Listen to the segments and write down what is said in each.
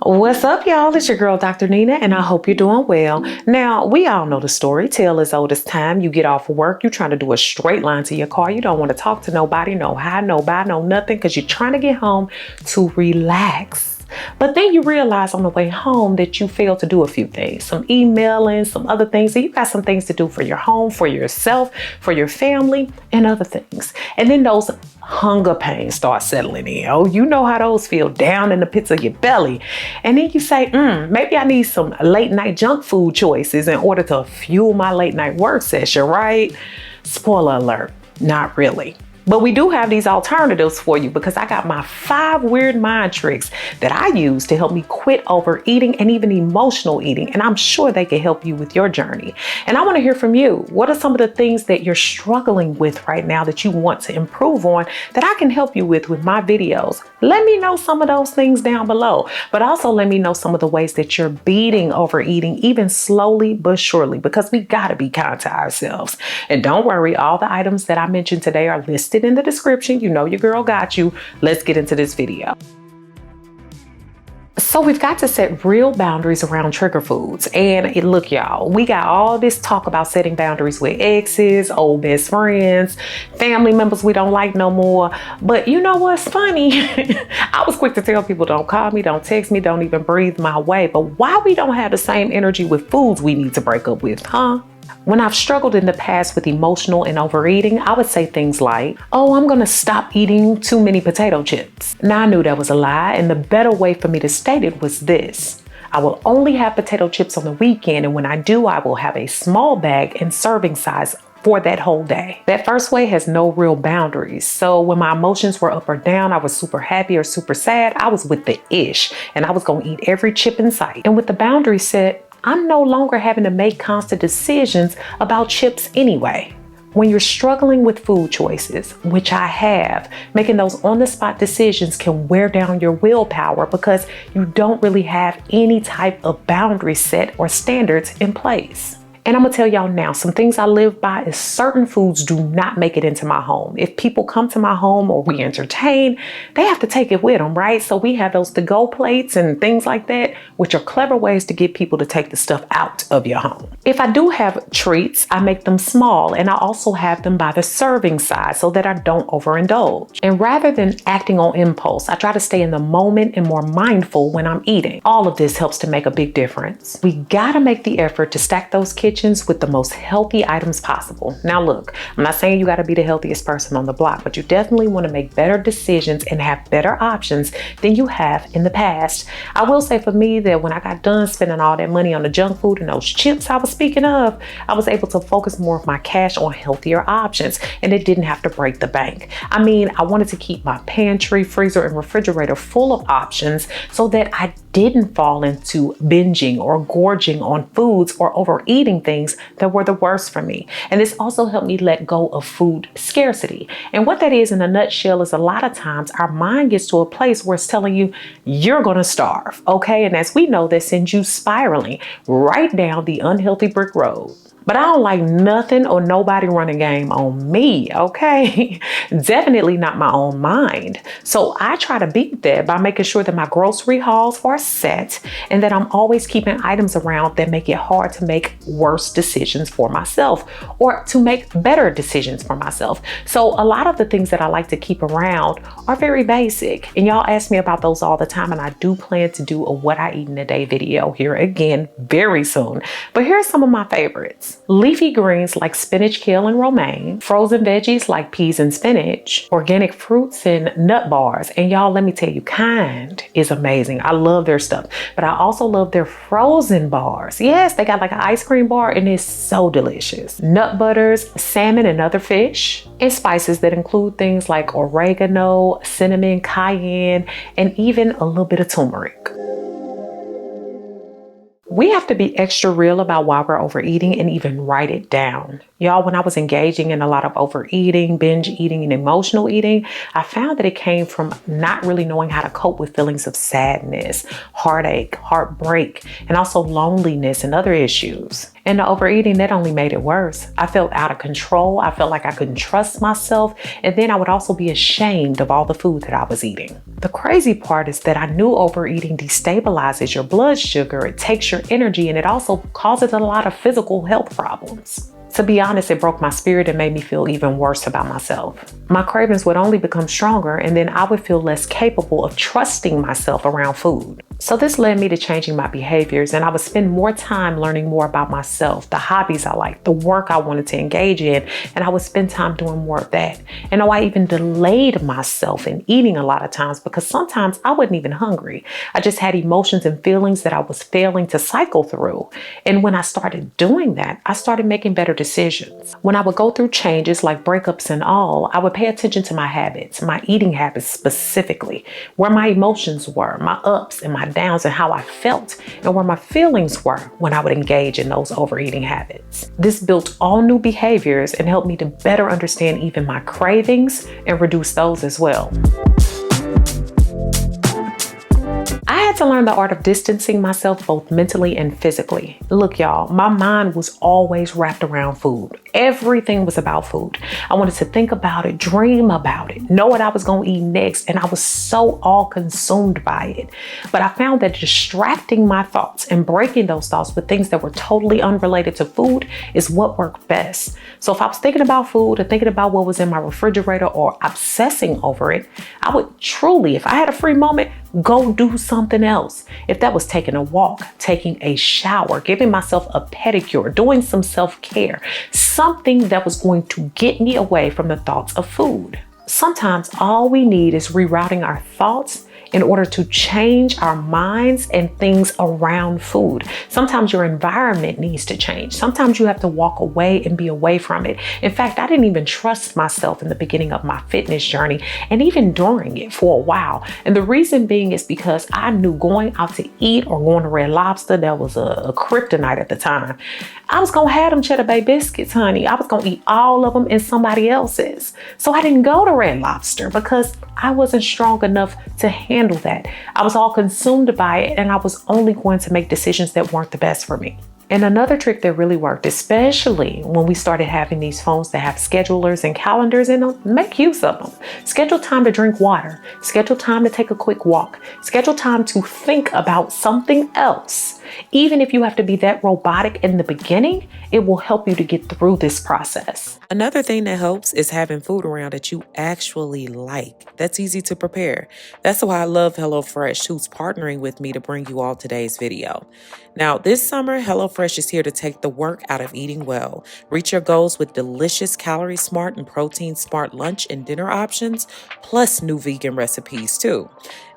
What's up, y'all? It's your girl, Dr. Nina, and I hope you're doing well. Now, we all know the story. Tale as old as time. You get off work, you're trying to do a straight line to your car. You don't want to talk to nobody, no hi, no bye, no nothing, because you're trying to get home to relax. But then you realize on the way home that you failed to do a few things, some emailing, some other things. And you got some things to do for your home, for yourself, for your family, and other things. And then those hunger pains start settling in. Oh, you know how those feel, down in the pits of your belly. And then you say, maybe I need some late night junk food choices in order to fuel my late night work session, right? Spoiler alert, not really. But we do have these alternatives for you, because I got my 5 weird mind tricks that I use to help me quit overeating and even emotional eating. And I'm sure they can help you with your journey. And I want to hear from you. What are some of the things that you're struggling with right now that you want to improve on that I can help you with my videos? Let me know some of those things down below. But also let me know some of the ways that you're beating overeating, even slowly but surely, because we got to be kind to ourselves. And don't worry, all the items that I mentioned today are listed in the description. You know your girl got you. Let's get into this video. So we've got to set real boundaries around trigger foods. And look, y'all, we got all this talk about setting boundaries with exes, old best friends, family members we don't like no more. But you know what's funny? I was quick to tell people, don't call me, don't text me, don't even breathe my way. But why we don't have the same energy with foods we need to break up with, huh? When I've struggled in the past with emotional and overeating, I would say things like, oh, I'm going to stop eating too many potato chips. Now I knew that was a lie, and the better way for me to state it was this: I will only have potato chips on the weekend, and when I do, I will have a small bag and serving size for that whole day. That first way has no real boundaries. So when my emotions were up or down, I was super happy or super sad, I was with the ish, and I was going to eat every chip in sight. And with the boundary set, I'm no longer having to make constant decisions about chips anyway. When you're struggling with food choices, which I have, making those on-the-spot decisions can wear down your willpower because you don't really have any type of boundary set or standards in place. And I'm gonna tell y'all now, some things I live by is certain foods do not make it into my home. If people come to my home or we entertain, they have to take it with them, right? So we have those to-go plates and things like that, which are clever ways to get people to take the stuff out of your home. If I do have treats, I make them small, and I also have them by the serving size so that I don't overindulge. And rather than acting on impulse, I try to stay in the moment and more mindful when I'm eating. All of this helps to make a big difference. We gotta make the effort to stack those kitchens with the most healthy items possible. Now look, I'm not saying you got to be the healthiest person on the block, but you definitely want to make better decisions and have better options than you have in the past. I will say for me that when I got done spending all that money on the junk food and those chips I was speaking of, I was able to focus more of my cash on healthier options, and it didn't have to break the bank. I mean, I wanted to keep my pantry, freezer, and refrigerator full of options so that I didn't fall into binging or gorging on foods or overeating things that were the worst for me. And this also helped me let go of food scarcity. And what that is in a nutshell is a lot of times our mind gets to a place where it's telling you you're going to starve. Okay. And as we know, that sends you spiraling right down the unhealthy brick road. But I don't like nothing or nobody running game on me, okay? Definitely not my own mind. So I try to beat that by making sure that my grocery hauls are set and that I'm always keeping items around that make it hard to make worse decisions for myself or to make better decisions for myself. So a lot of the things that I like to keep around are very basic. And y'all ask me about those all the time, and I do plan to do a what I eat in a day video here again very soon. But here's some of my favorites. Leafy greens like spinach, kale, and romaine, frozen veggies like peas and spinach, organic fruits and nut bars. And y'all, let me tell you, Kind is amazing. I love their stuff, but I also love their frozen bars. Yes, they got like an ice cream bar and it's so delicious. Nut butters, salmon and other fish, and spices that include things like oregano, cinnamon, cayenne, and even a little bit of turmeric. We have to be extra real about why we're overeating and even write it down. Y'all, when I was engaging in a lot of overeating, binge eating, and emotional eating, I found that it came from not really knowing how to cope with feelings of sadness, heartache, heartbreak, and also loneliness and other issues. And the overeating, that only made it worse. I felt out of control. I felt like I couldn't trust myself. And then I would also be ashamed of all the food that I was eating. The crazy part is that I knew overeating destabilizes your blood sugar, it takes your energy, and it also causes a lot of physical health problems. To be honest, it broke my spirit and made me feel even worse about myself. My cravings would only become stronger, and then I would feel less capable of trusting myself around food. So this led me to changing my behaviors, and I would spend more time learning more about myself, the hobbies I liked, the work I wanted to engage in, and I would spend time doing more of that. And I even delayed myself in eating a lot of times because sometimes I wasn't even hungry. I just had emotions and feelings that I was failing to cycle through. And when I started doing that, I started making better decisions. When I would go through changes like breakups and all, I would pay attention to my habits, my eating habits specifically, where my emotions were, my ups and my downs, and how I felt, and where my feelings were when I would engage in those overeating habits. This built all new behaviors and helped me to better understand even my cravings and reduce those as well. I had to learn the art of distancing myself both mentally and physically. Look, y'all, my mind was always wrapped around food. Everything was about food. I wanted to think about it, dream about it, know what I was going to eat next, and I was so all consumed by it. But I found that distracting my thoughts and breaking those thoughts with things that were totally unrelated to food is what worked best. So if I was thinking about food or thinking about what was in my refrigerator or obsessing over it, I would truly, if I had a free moment, go do something else. If that was taking a walk, taking a shower, giving myself a pedicure, doing some self-care, something that was going to get me away from the thoughts of food. Sometimes all we need is rerouting our thoughts in order to change our minds and things around food. Sometimes your environment needs to change. Sometimes you have to walk away and be away from it. In fact, I didn't even trust myself in the beginning of my fitness journey and even during it for a while. And the reason being is because I knew going out to eat or going to Red Lobster, that was a kryptonite at the time. I was gonna have them Cheddar Bay biscuits, honey. I was gonna eat all of them and somebody else's. So I didn't go to Red Lobster because I wasn't strong enough to handle that. I was all consumed by it, and I was only going to make decisions that weren't the best for me. And another trick that really worked, especially when we started having these phones that have schedulers and calendars in them, make use of them. Schedule time to drink water. Schedule time to take a quick walk. Schedule time to think about something else. Even if you have to be that robotic in the beginning, it will help you to get through this process. Another thing that helps is having food around that you actually like. That's easy to prepare. That's why I love HelloFresh, who's partnering with me to bring you all today's video. Now, this summer, HelloFresh is here to take the work out of eating well. Reach your goals with delicious calorie smart and protein smart lunch and dinner options, plus new vegan recipes too.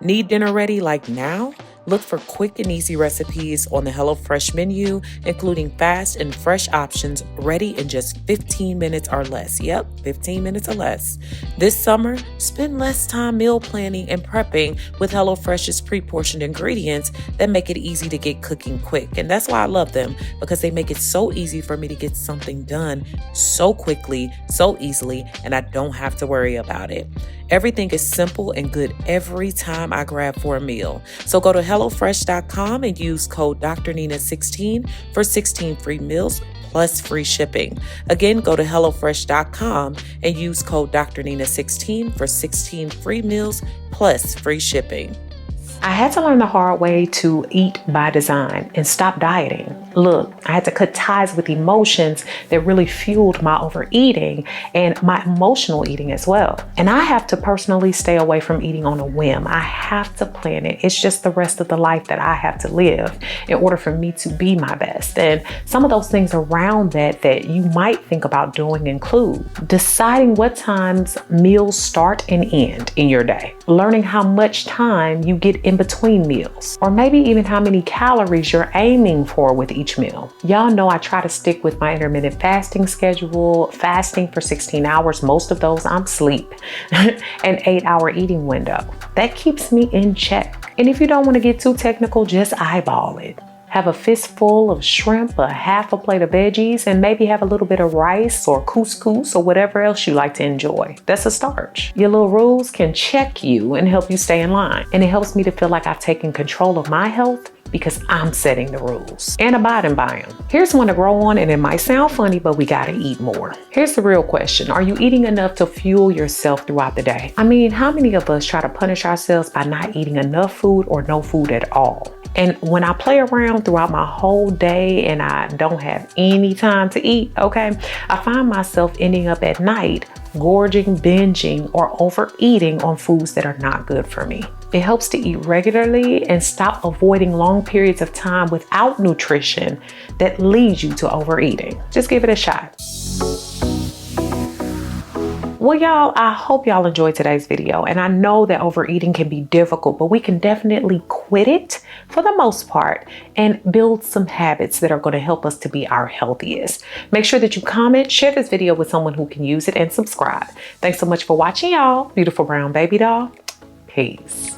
Need dinner ready like now? Look for quick and easy recipes on the HelloFresh menu, including fast and fresh options ready in just 15 minutes or less. Yep, 15 minutes or less. This summer, spend less time meal planning and prepping with HelloFresh's pre-portioned ingredients that make it easy to get cooking quick. And that's why I love them, because they make it so easy for me to get something done so quickly, so easily, and I don't have to worry about it. Everything is simple and good every time I grab for a meal. So go to HelloFresh.com and use code DrNina16 for 16 free meals plus free shipping. Again, go to HelloFresh.com and use code DrNina16 for 16 free meals plus free shipping. I had to learn the hard way to eat by design and stop dieting. Look, I had to cut ties with emotions that really fueled my overeating and my emotional eating as well. And I have to personally stay away from eating on a whim. I have to plan it. It's just the rest of the life that I have to live in order for me to be my best. And some of those things around that you might think about doing include deciding what times meals start and end in your day, learning how much time you get in between meals, or maybe even how many calories you're aiming for with each meal. Y'all know I try to stick with my intermittent fasting schedule, fasting for 16 hours. Most of those I'm asleep, an 8-hour eating window. That keeps me in check. And if you don't want to get too technical, just eyeball it. Have a fistful of shrimp, a half a plate of veggies, and maybe have a little bit of rice or couscous or whatever else you like to enjoy. That's a start. Your little rules can check you and help you stay in line. And it helps me to feel like I've taken control of my health because I'm setting the rules and abiding by them. Here's one to grow on, and it might sound funny, but we gotta eat more. Here's the real question. Are you eating enough to fuel yourself throughout the day? I mean, how many of us try to punish ourselves by not eating enough food or no food at all? And when I play around throughout my whole day and I don't have any time to eat, okay, I find myself ending up at night gorging, binging, or overeating on foods that are not good for me. It helps to eat regularly and stop avoiding long periods of time without nutrition that leads you to overeating. Just give it a shot. Well, y'all, I hope y'all enjoyed today's video. And I know that overeating can be difficult, but we can definitely quit it for the most part and build some habits that are going to help us to be our healthiest. Make sure that you comment, share this video with someone who can use it, and subscribe. Thanks so much for watching, y'all. Beautiful Brown Baby Doll. Peace.